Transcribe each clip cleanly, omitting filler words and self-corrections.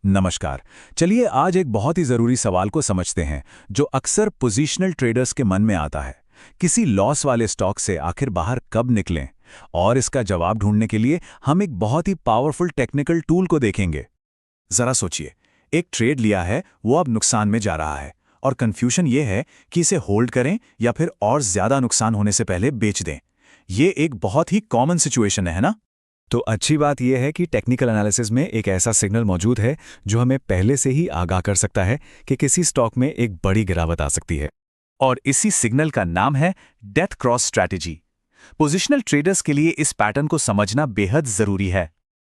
नमस्कार। चलिए आज एक बहुत ही ज़रूरी सवाल को समझते हैं जो अक्सर पोजीशनल ट्रेडर्स के मन में आता है। किसी लॉस वाले स्टॉक से आखिर बाहर कब निकलें? और इसका जवाब ढूंढने के लिए हम एक बहुत ही पावरफुल टेक्निकल टूल को देखेंगे। ज़रा सोचिए, एक ट्रेड लिया है, वो अब नुकसान में जा रहा है और कन्फ्यूजन ये है कि इसे होल्ड करें या फिर और ज़्यादा नुकसान होने से पहले बेच दें। ये एक बहुत ही कॉमन सिचुएशन है ना? तो अच्छी बात यह है कि टेक्निकल एनालिसिस में एक ऐसा सिग्नल मौजूद है जो हमें पहले से ही आगाह कर सकता है कि किसी स्टॉक में एक बड़ी गिरावट आ सकती है। और इसी सिग्नल का नाम है death cross strategy. Positional traders के लिए इस पैटर्न को समझना बेहद जरूरी है।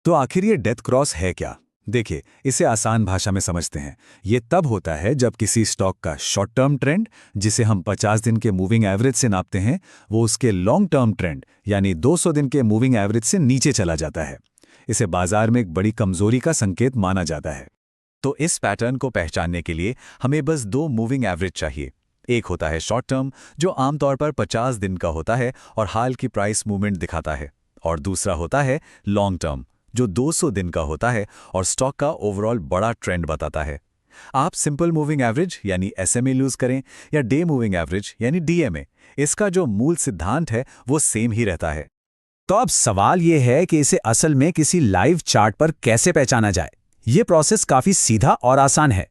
तो आखिर ये डेथ क्रॉस है क्या? देखिए, इसे आसान भाषा में समझते हैं। ये तब होता है जब किसी स्टॉक का शॉर्ट टर्म ट्रेंड, जिसे हम 50 दिन के मूविंग एवरेज से नापते हैं, वो उसके लॉन्ग टर्म ट्रेंड यानी 200 दिन के मूविंग एवरेज से नीचे चला जाता है। इसे बाजार में एक बड़ी कमजोरी का संकेत माना जाता है। तो इस पैटर्न को पहचानने के लिए हमें बस दो मूविंग एवरेज चाहिए। एक होता है शॉर्ट टर्म, जो आमतौर पर 50 दिन का होता है और हाल की प्राइस मूवमेंट दिखाता है, और दूसरा होता है लॉन्ग टर्म, जो 200 दिन का होता है और स्टॉक का ओवरऑल बड़ा ट्रेंड बताता है। आप सिंपल मूविंग एवरेज यानी एसएमए यूज करें या डे मूविंग एवरेज यानी डीएमए, इसका जो मूल सिद्धांत है वो सेम ही रहता है। तो अब सवाल यह है कि इसे असल में किसी लाइव चार्ट पर कैसे पहचाना जाए। ये प्रोसेस काफी सीधा और आसान है।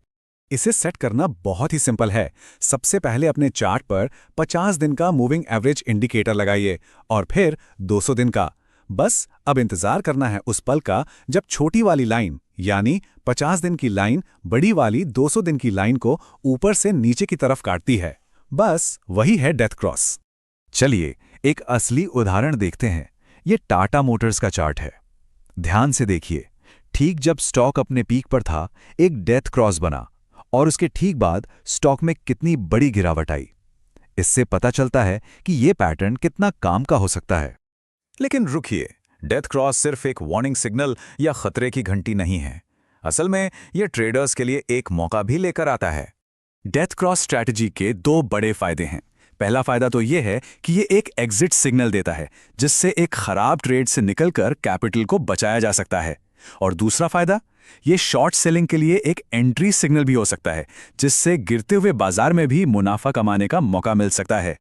इसे सेट करना बहुत ही सिंपल है। सबसे पहले अपने चार्ट पर 50 दिन का मूविंग एवरेज इंडिकेटर लगाइए और फिर 200 दिन का। बस अब इंतजार करना है उस पल का जब छोटी वाली लाइन यानी 50 दिन की लाइन बड़ी वाली 200 दिन की लाइन को ऊपर से नीचे की तरफ काटती है। बस वही है डेथ क्रॉस। चलिए एक असली उदाहरण देखते हैं। ये टाटा मोटर्स का चार्ट है। ध्यान से देखिए, ठीक जब स्टॉक अपने पीक पर था, एक डेथ क्रॉस बना और उसके ठीक बाद स्टॉक में कितनी बड़ी गिरावट आई। इससे पता चलता है कि ये पैटर्न कितना काम का हो सकता है। लेकिन रुकिए, डेथ क्रॉस सिर्फ एक वार्निंग सिग्नल या खतरे की घंटी नहीं है। असल में यह ट्रेडर्स के लिए एक मौका भी लेकर आता है। डेथ क्रॉस स्ट्रैटेजी के दो बड़े फायदे हैं। पहला फायदा तो यह है कि यह एक एग्जिट सिग्नल देता है, जिससे एक खराब ट्रेड से निकलकर कैपिटल को बचाया जा सकता है। और दूसरा फायदा, ये शॉर्ट सेलिंग के लिए एक एंट्री सिग्नल भी हो सकता है, जिससे गिरते हुए बाजार में भी मुनाफा कमाने का मौका मिल सकता है।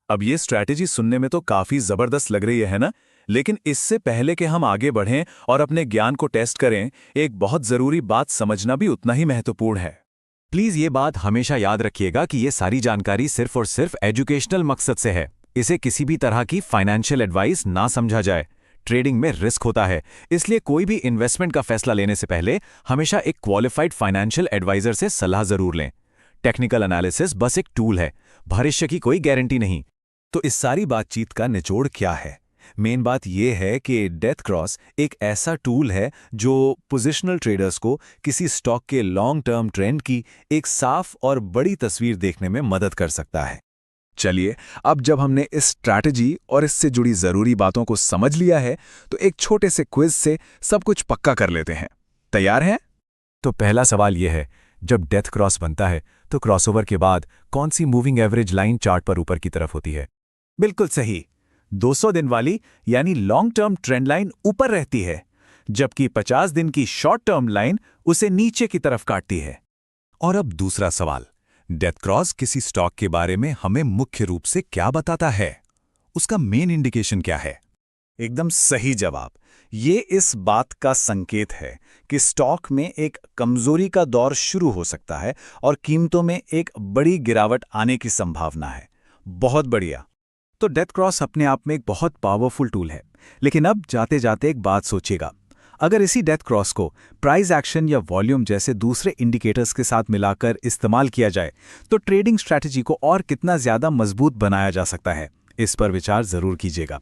अब ये स्ट्रैटेजी सुनने में तो काफी जबरदस्त लग रही है ना? लेकिन इससे पहले कि हम आगे बढ़ें और अपने ज्ञान को टेस्ट करें, एक बहुत जरूरी बात समझना भी उतना ही महत्वपूर्ण है। प्लीज ये बात हमेशा याद रखिएगा कि ये सारी जानकारी सिर्फ और सिर्फ एजुकेशनल मकसद से है। इसे किसी भी तरह की फाइनेंशियल एडवाइस ना समझा जाए। ट्रेडिंग में रिस्क होता है, इसलिए कोई भी इन्वेस्टमेंट का फैसला लेने से पहले हमेशा एक क्वालिफाइड फाइनेंशियल एडवाइजर से सलाह जरूर लें। टेक्निकल एनालिसिस बस एक टूल है, भविष्य की कोई गारंटी नहीं। तो इस सारी बातचीत का निचोड़ क्या है? मेन बात यह है कि डेथ क्रॉस एक ऐसा टूल है जो पोजिशनल ट्रेडर्स को किसी स्टॉक के लॉन्ग टर्म ट्रेंड की एक साफ और बड़ी तस्वीर देखने में मदद कर सकता है। चलिए, अब जब हमने इस स्ट्रैटेजी और इससे जुड़ी जरूरी बातों को समझ लिया है, तो एक छोटे से क्विज से सब कुछ पक्का कर लेते हैं। तैयार हैं? तो पहला सवाल यह है, जब डेथ क्रॉस बनता है तो क्रॉसओवर के बाद कौन सी मूविंग एवरेज लाइन चार्ट पर ऊपर की तरफ होती है? बिल्कुल सही, 200 दिन वाली यानी लॉन्ग टर्म ट्रेंड लाइन ऊपर रहती है, जबकि 50 दिन की शॉर्ट टर्म लाइन उसे नीचे की तरफ काटती है। और अब दूसरा सवाल, डेथ क्रॉस किसी स्टॉक के बारे में हमें मुख्य रूप से क्या बताता है? उसका मेन इंडिकेशन क्या है? एकदम सही जवाब। ये इस बात का संकेत है कि स्टॉक में एक कमजोरी का दौर शुरू हो सकता है और कीमतों में एक बड़ी गिरावट आने की संभावना है। बहुत बढ़िया। तो डेथ क्रॉस अपने आप में एक बहुत पावरफुल टूल है। लेकिन अब जाते जाते एक बात सोचिएगा, अगर इसी डेथ क्रॉस को प्राइस एक्शन या वॉल्यूम जैसे दूसरे इंडिकेटर्स के साथ मिलाकर इस्तेमाल किया जाए, तो ट्रेडिंग स्ट्रैटेजी को और कितना ज्यादा मजबूत बनाया जा सकता है। इस पर विचार जरूर कीजिएगा।